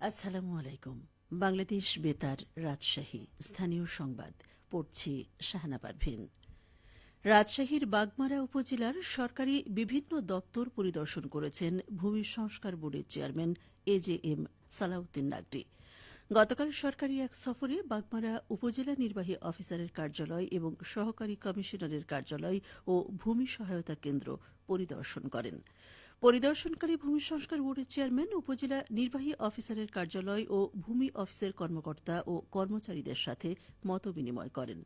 আসসালামু আলাইকুম। বাংলাদেশ বেতার, রাজশাহী স্থানীয় সংবাদ পড়ছি শাহানা পারভীন। রাজশাহীর বাগমারা উপজেলার সরকারি বিভিন্ন দপ্তর পরিদর্শন করেছেন ভূমি সংস্কার বোর্ডের চেয়ারম্যান এজেএম সালাউদ্দিন নাগরি। গতকাল সরকারি এক সফরে বাগমারা উপজেলা নির্বাহী অফিসারের কার্যালয় এবং সহকারী কমিশনারের কার্যালয় ও ভূমি সহায়তা কেন্দ্র পরিদর্শন করেন। পরিদর্শনকারী ভূমি সংস্কার বোর্ডের চেয়ারম্যান উপজেলা নির্বাহী অফিসারের কার্যালয় ও ভূমি অফিসের কর্মকর্তা ও কর্মচারীদের সাথে মতবিনিময় করেন।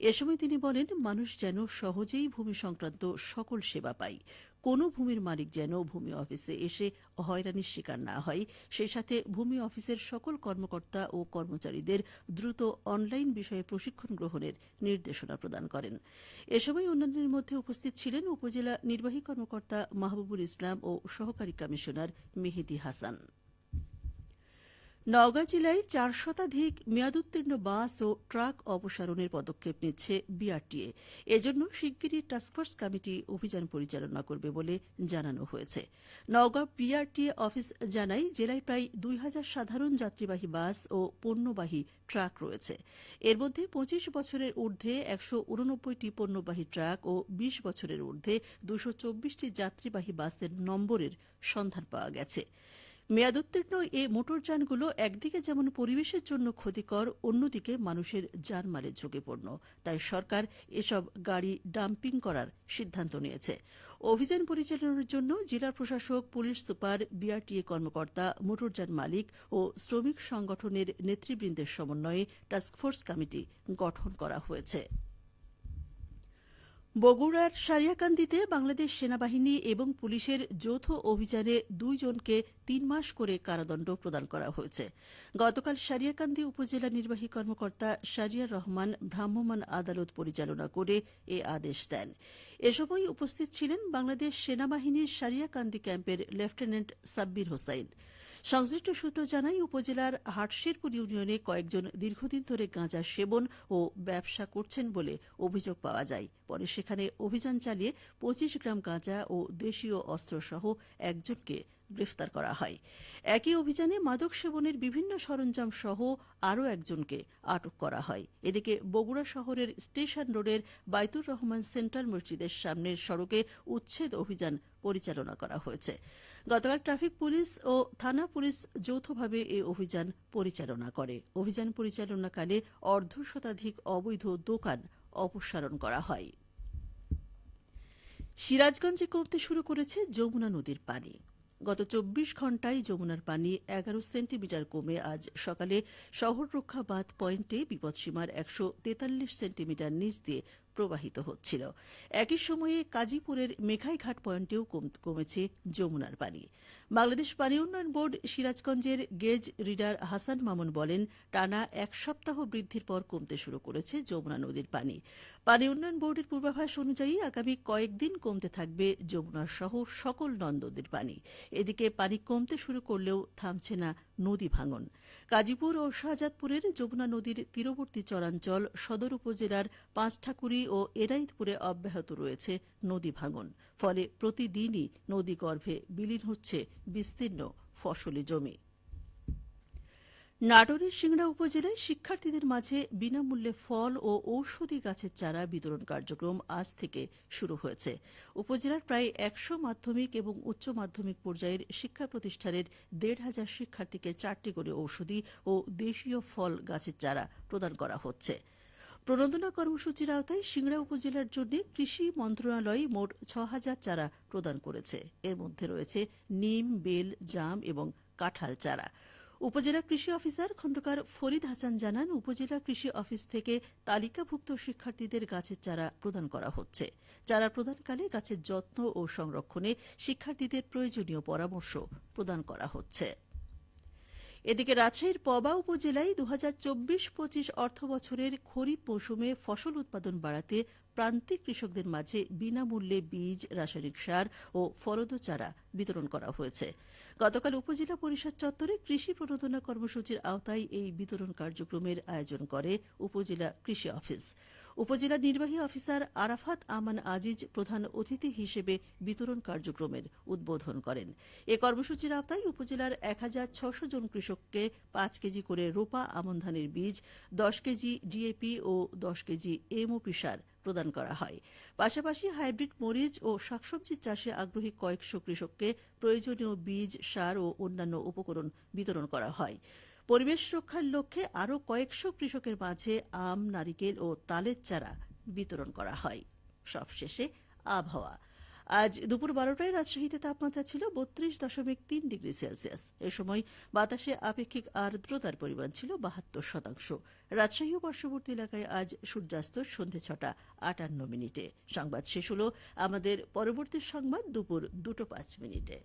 এ সময় তিনি বলেন, মানুষ যেন সহজেই ভূমি সংক্রান্ত সকল সেবা পায়। কোনো ভূমির মালিক যেন ভূমি অফিসে এসে হয়রানির শিকার না হয়, সেই সাথে ভূমি অফিসের সকল কর্মকর্তা ও কর্মচারীদের দ্রুত অনলাইন বিষয়ে প্রশিক্ষণ গ্রহণের নির্দেশনা প্রদান করেন। এ সময় অন্যান্যের মধ্যে উপস্থিত ছিলেন উপজেলা নির্বাহী কর্মকর্তা মাহবুবুল ইসলাম ও সহকারী কমিশনার মেহেদী হাসান। নওগাঁ জেলায় ৪ শতাধিক মেয়াদোত্তীর্ণ বাস ও ট্রাক অপসারণের পদক্ষেপ নিচ্ছে বিআরটিএ। এজন্য শিগগিরই টাস্কফোর্স কমিটি অভিযান পরিচালনা করবে বলে জানানো হয়েছে। নওগাঁ বিআরটিএ অফিস জানায়, জেলায় প্রায় ২,০০০ সাধারণ যাত্রীবাহী বাস ও পণ্যবাহী ট্রাক রয়েছে। এর মধ্যে ২৫ বছরের ঊর্ধ্বে ১৮৯টি পণ্যবাহী ট্রাক ও ২০ বছরের ঊর্ধ্বে ২২৪টি যাত্রীবাহী বাসের নম্বরের সন্ধান পাওয়া গেছে। মেয়াদোত্তীর্ণ এ মোটরযানগুলো একদিকে যেমন পরিবেশের জন্য ক্ষতিকর, অন্যদিকে মানুষের জানমালের ঝুঁকিপূর্ণ। তাই সরকার এসব গাড়ি ডাম্পিং করার সিদ্ধান্ত নিয়েছে। অভিযান পরিচালনার জন্য জেলা প্রশাসক, পুলিশ সুপার, বিআরটিএ কর্মকর্তা, মোটরযান মালিক ও শ্রমিক সংগঠনের নেতৃবৃন্দের সমন্বয়ে টাস্কফোর্স কমিটি গঠন করা হয়েছে। বগুড়ার সারিয়াকান্দিতে বাংলাদেশ সেনাবাহিনী এবং পুলিশের যৌথ অভিযানে ২ জনকে ৩ মাস করে কারাদণ্ড প্রদান করা হয়েছে। গতকাল সারিয়াকান্দি উপজেলা নির্বাহী কর্মকর্তা শারিয়ার রহমান ভ্রাম্যমাণ আদালত পরিচালনা করে এ আদেশ দেন। এ সময় উপস্থিত ছিলেন বাংলাদেশ সেনাবাহিনীর সারিয়াকান্দি ক্যাম্পের লেফটেন্যান্ট সাব্বির হোসাইন। সংশ্লিষ্ট সূত্র জানায়, উপজেলার হাটশেরপুর ইউনিয়নে কয়েকজন দীর্ঘদিন ধরে গাঁজা সেবন ও ব্যবসা করছেন বলে অভিযোগ পাওয়া যায়। পরে সেখানে অভিযান চালিয়ে ২৫ গ্রাম গাঁজা ও দেশীয় অস্ত্রসহ একজনকে গ্রেফতার করা হয়। একই অভিযানে মাদক সেবনের বিভিন্ন সরঞ্জাম সহ আরও একজনকে আটক করা হয়। এদিকে বগুড়া শহরের স্টেশন রোডের বাইতুর রহমান সেন্ট্রাল মসজিদের সামনের সড়কে উচ্ছেদ অভিযান পরিচালনা করা হয়েছে। গতকাল ট্রাফিক পুলিশ ও থানা পুলিশ যৌথভাবে এ অভিযান পরিচালনা করে। অভিযান পরিচালনাকালে ১/২ শতাধিক অবৈধ দোকান অপসারণ করা হয়। সিরাজগঞ্জে কমতে শুরু করেছে যমুনা নদীর পানি। গত ২৪ ঘণ্টায় যমুনার পানি ১১ সেন্টিমিটার কমে আজ সকালে শহররক্ষা বাঁধ পয়েন্টে বিপদসীমার ১৪৩ সেন্টিমিটার নিচ দিয়ে প্রবাহিত হচ্ছিল। একই সময়ে কাজীপুরের মেঘাইঘাট পয়েন্টেও কমেছে যমুনার পানি। বাংলাদেশ পানি উন্নয়ন বোর্ড সিরাজগঞ্জের গেজ রিডার হাসান মামুন বলেন, টানা ১ সপ্তাহ বৃদ্ধির পর কমতে শুরু করেছে যমুনা নদীর পানি। পানি উন্নয়ন বোর্ডের পূর্বাভাস অনুযায়ী আগামী কয়েকদিন কমতে থাকবে যমুনা সহ সকল নদ-নদীর পানি। এদিকে পানি কমতে শুরু করলেও থামছে না নদী ভাঙন। কাজীপুর ও শাহজাদপুরের যমুনা নদীর তীরবর্তী চরাঞ্চল, সদর উপজেলার পাঁচঠাকুরি ও এনায়েতপুরে অব্যাহত রয়েছে নদী ভাঙন। ফলে প্রতিদিনই নদীগর্ভে বিলীন হচ্ছে বিস্তীর্ণ ফসলি জমি। নাটোরের সিংড়া উপজেলায় শিক্ষার্থীদের মাঝে বিনামূল্যে ফল ও ঔষধি গাছের চারা বিতরণ কার্যক্রম আজ থেকে শুরু হয়েছে। উপজেলার প্রায় ১০০ মাধ্যমিক এবং উচ্চ মাধ্যমিক পর্যায়ের শিক্ষা প্রতিষ্ঠানের ১,৫০০ শিক্ষার্থীকে ৪টি করে ঔষধি ও দেশীয় ফল গাছের চারা প্রদান করা হচ্ছে। প্রণোদনা কর্মসূচির আওতায় সিংড়া উপজেলার জন্য কৃষি মন্ত্রণালয় মোট ৬,০০০ চারা প্রদান করেছে। এর মধ্যে রয়েছে নিম, বেল, জাম এবং কাঁঠাল চারা। উপজেলা কৃষি অফিসার খন্দকার ফরিদ হাসান জানান, উপজেলা কৃষি অফিস থেকে তালিকাভুক্ত শিক্ষার্থীদের গাছের চারা প্রদান করা হচ্ছে। চারা প্রদানকালে গাছের যত্ন ও সংরক্ষণে শিক্ষার্থীদের প্রয়োজনীয় পরামর্শ প্রদান করা হচ্ছে। এদিকে রাজশাহীর পবা উপজেলায় ২০২৪-২৫ অর্থবছরের খরিফ মৌসুমে ফসল উৎপাদন বাড়াতে প্রান্তিক কৃষকদের মাঝে বিনামূল্যে বীজ, রাসায়নিক সার ও ফলদ চারা বিতরণ করা হয়েছে। গতকাল উপজেলা পরিষদ চত্বরে কৃষি প্রণোদনা কর্মসূচির আওতায় এই বিতরণ কার্যক্রমের আয়োজন করে উপজেলা কৃষি অফিস। উপজেলা নির্বাহী অফিসার আরাফাত আমান আজিজ প্রধান অতিথি হিসেবে বিতরণ কার্যক্রমের উদ্বোধন করেন। এ কর্মসূচির আওতায় উপজেলার ১,৬০০ জন কৃষককে ৫ কেজি করে রোপা আমন ধানের বীজ, ১০ কেজি ডিএপি ও ১০ কেজি এমওপি সার প্রদান করা হয়। পাশাপাশি হাইব্রিড মরিচ ও শাকসবজি চাষে আগ্রহী কয়েকশো কৃষককে প্রয়োজনীয় বীজ, সার ও অন্যান্য উপকরণ বিতরণ করা হয়। পরিবেশ রক্ষার লক্ষ্যে আরও কয়েকশো কৃষকের মাঝে আম, নারিকেল ও তালের চারা বিতরণ করা হয়। সবশেষে আবহাওয়া। আজ দুপুর ১২টায় রাজশাহীতে তাপমাত্রা ছিল ৩২.৩ ডিগ্রি সেলসিয়াস। এ সময় বাতাসে আপেক্ষিক আর্দ্রতার পরিমাণ ছিল ৭২%। রাজশাহী ও পার্শ্ববর্তী এলাকায় আজ সূর্যাস্ত সন্ধে ৬টা ৫৮ মিনিটে। সংবাদ শেষ হল। আমাদের পরবর্তী সংবাদ দুপুর ২টা ৫ মিনিটে।